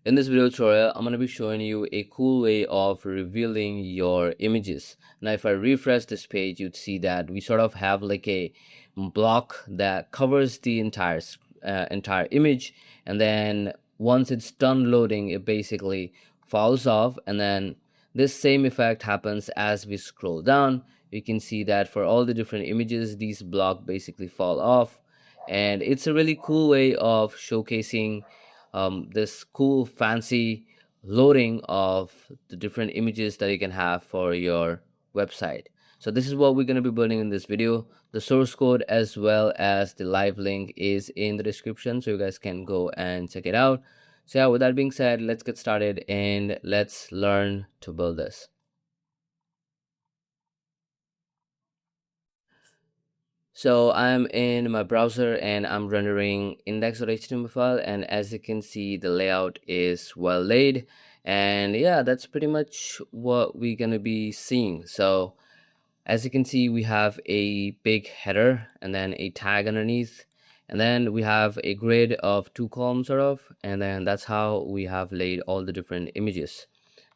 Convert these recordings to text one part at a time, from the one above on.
In this video tutorial, I'm going to be showing you a cool way of revealing your images. Now, if I refresh this page, you'd see that we sort of have like a block that covers the entire image, and then once it's done loading, it basically falls off, and then this same effect happens as we scroll down. You can see that for all the different images, these blocks basically fall off, and it's a really cool way of showcasing this cool fancy loading of the different images that you can have for your website. So this is what we're going to be building in this video. The source code as well as the live link is in the description, so you guys can go and check it out. So yeah, with that being said, let's get started and let's learn to build this. So I'm in my browser and I'm rendering index.html file, and as you can see, the layout is well laid, and yeah, that's pretty much what we're gonna be seeing. So as you can see, we have a big header and then a tag underneath, and then we have a grid of 2 columns sort of, and then that's how we have laid all the different images.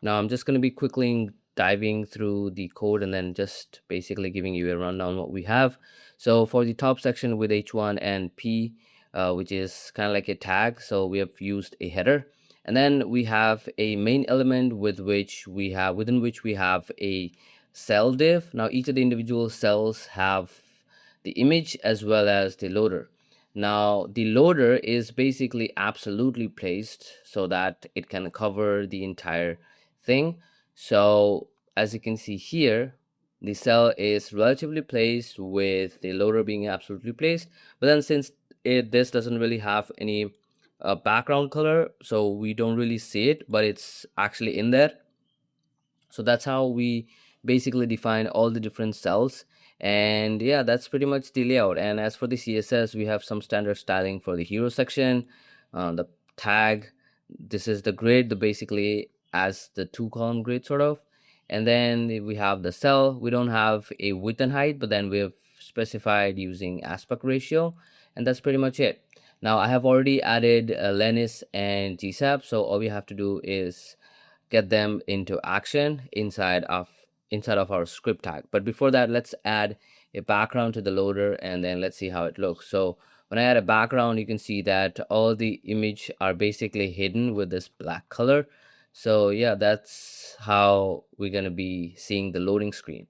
Now I'm just going to be quickly diving through the code and then just basically giving you a rundown what we have. So for the top section with h1 and p, which is kind of like a tag, so we have used a header, and then we have a main element within which we have a cell div. Now each of the individual cells have the image as well as the loader. Now the loader is basically absolutely placed so that it can cover the entire thing. So as you can see here, the cell is relatively placed with the loader being absolutely placed, but then since this doesn't really have any background color, so we don't really see it, but it's actually in there. So that's how we basically define all the different cells, and yeah, that's pretty much the layout. And as for the css, we have some standard styling for the hero section, the tag, this is the grid, the basically as the 2-column grid sort of, and then we have the cell. We don't have a width and height, but then we have specified using aspect ratio, and that's pretty much it. Now I have already added Lenis and GSAP, so all we have to do is get them into action inside of our script tag. But before that, let's add a background to the loader, and then let's see how it looks. So when I add a background, you can see that all the image are basically hidden with this black color. So yeah, that's how we're gonna be seeing the loading screen.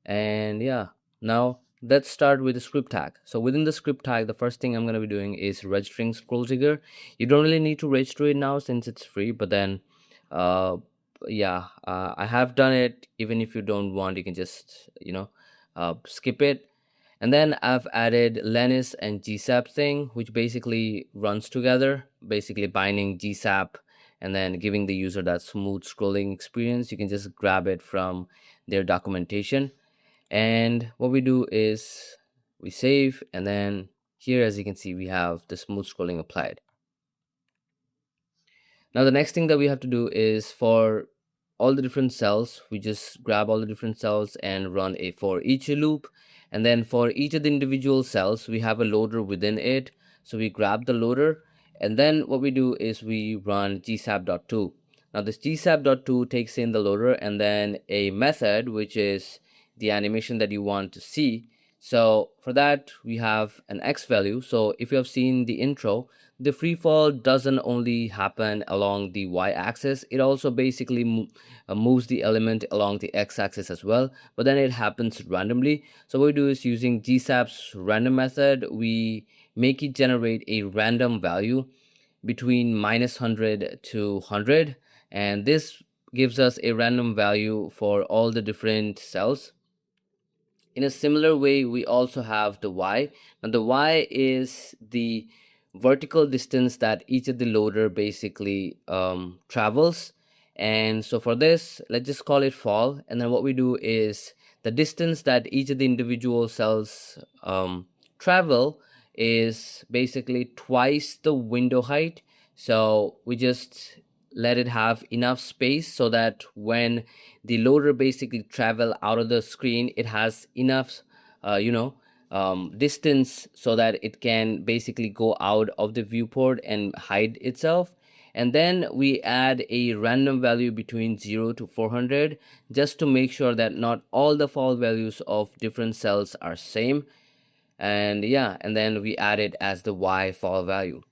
And yeah, now let's start with the script tag. So within the script tag, the first thing I'm going to be doing is registering ScrollTrigger. You don't really need to register it now since it's free, but then I have done it. Even if you don't want, you can just skip it. And then I've added Lenis and GSAP thing, which basically runs together, basically binding GSAP and then giving the user that smooth scrolling experience. You can just grab it from their documentation. And what we do is we save, and then here, as you can see, we have the smooth scrolling applied. Now the next thing that we have to do is for all the different cells, we just grab all the different cells and run a for each loop, and then for each of the individual cells we have a loader within it, so we grab the loader, and then what we do is we run gsap.to. Now this gsap.to takes in the loader and then a method which is the animation that you want to see. So for that we have an x value. So if you have seen the intro, the free fall doesn't only happen along the y-axis, it also basically moves the element along the x-axis as well, but then it happens randomly. So what we do is using gsap's random method, we make it generate a random value between -100 to 100, and this gives us a random value for all the different cells. In a similar way, we also have the y. Now the y is the vertical distance that each of the loader basically travels, and so for this, let's just call it fall, and then what we do is the distance that each of the individual cells travel is basically twice the window height. So we just let it have enough space so that when the loader basically travel out of the screen, it has enough distance so that it can basically go out of the viewport and hide itself. and then we add a random value between 0 to 400 just to make sure that not all the fall values of different cells are same. And yeah, and then we add it as the y fall value.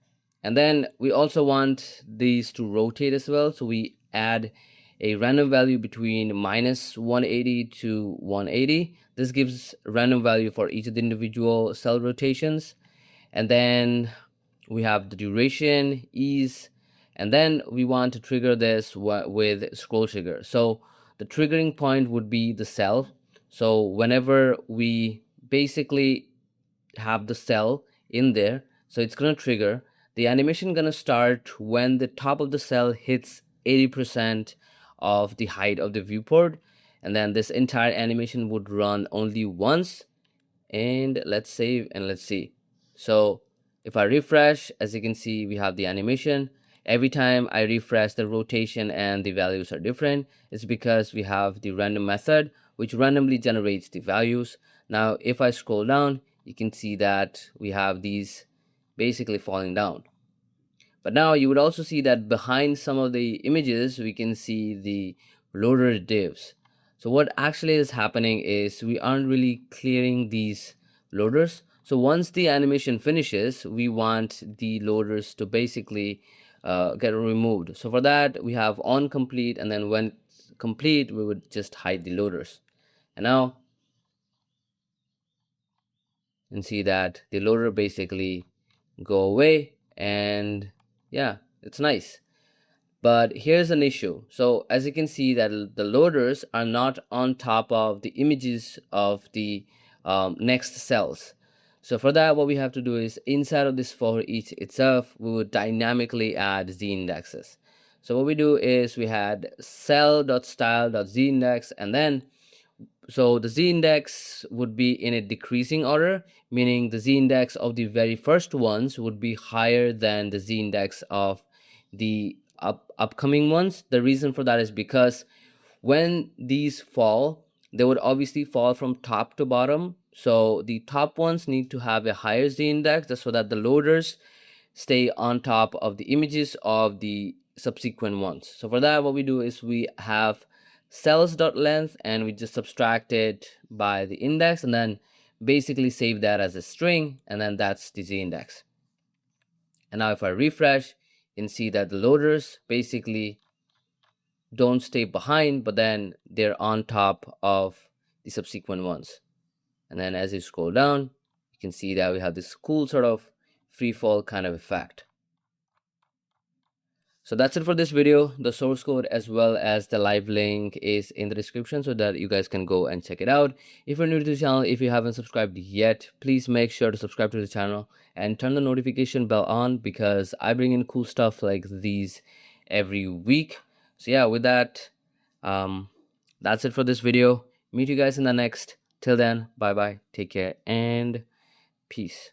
And then we also want these to rotate as well, so we add a random value between minus 180 to 180. This gives random value for each of the individual cell rotations. And then we have the duration, ease, and then we want to trigger this with ScrollTrigger. So the triggering point would be the cell. So whenever we basically have the cell in there, so it's going to trigger. The animation going to start when the top of the cell hits 80% of the height of the viewport, and then this entire animation would run only once. And let's save and let's see. So if I refresh, as you can see, we have the animation. Every time I refresh, the rotation and the values are different. It's because we have the random method which randomly generates the values. Now if I scroll down, you can see that we have these basically falling down. But now you would also see that behind some of the images, we can see the loader divs. So what actually is happening is we aren't really clearing these loaders. So once the animation finishes, we want the loaders to basically get removed. So for that, we have on complete, and then when it's complete, we would just hide the loaders. And now you can see that the loader basically go away, and yeah, it's nice. But here's an issue. So as you can see that the loaders are not on top of the images of the next cells. So for that, what we have to do is inside of this for each itself, we would dynamically add z indexes. So what we do is we had cell.style.z-index, and then so the z-index would be in a decreasing order, meaning the z-index of the very first ones would be higher than the z-index of the upcoming ones. The reason for that is because when these fall, they would obviously fall from top to bottom. So the top ones need to have a higher z-index just so that the loaders stay on top of the images of the subsequent ones. So for that, what we do is we have cells.length, and we just subtract it by the index, and then basically save that as a string, and then that's the z-index. And now if I refresh, you can see that the loaders basically don't stay behind, but then they're on top of the subsequent ones. And then as you scroll down, you can see that we have this cool sort of free fall kind of effect. So that's it for this video. The source code as well as the live link is in the description so that you guys can go and check it out. If you're new to the channel, if you haven't subscribed yet, please make sure to subscribe to the channel and turn the notification bell on, because I bring in cool stuff like these every week. So yeah, with that, that's it for this video. Meet you guys in the next. Till then, bye bye, take care, and peace.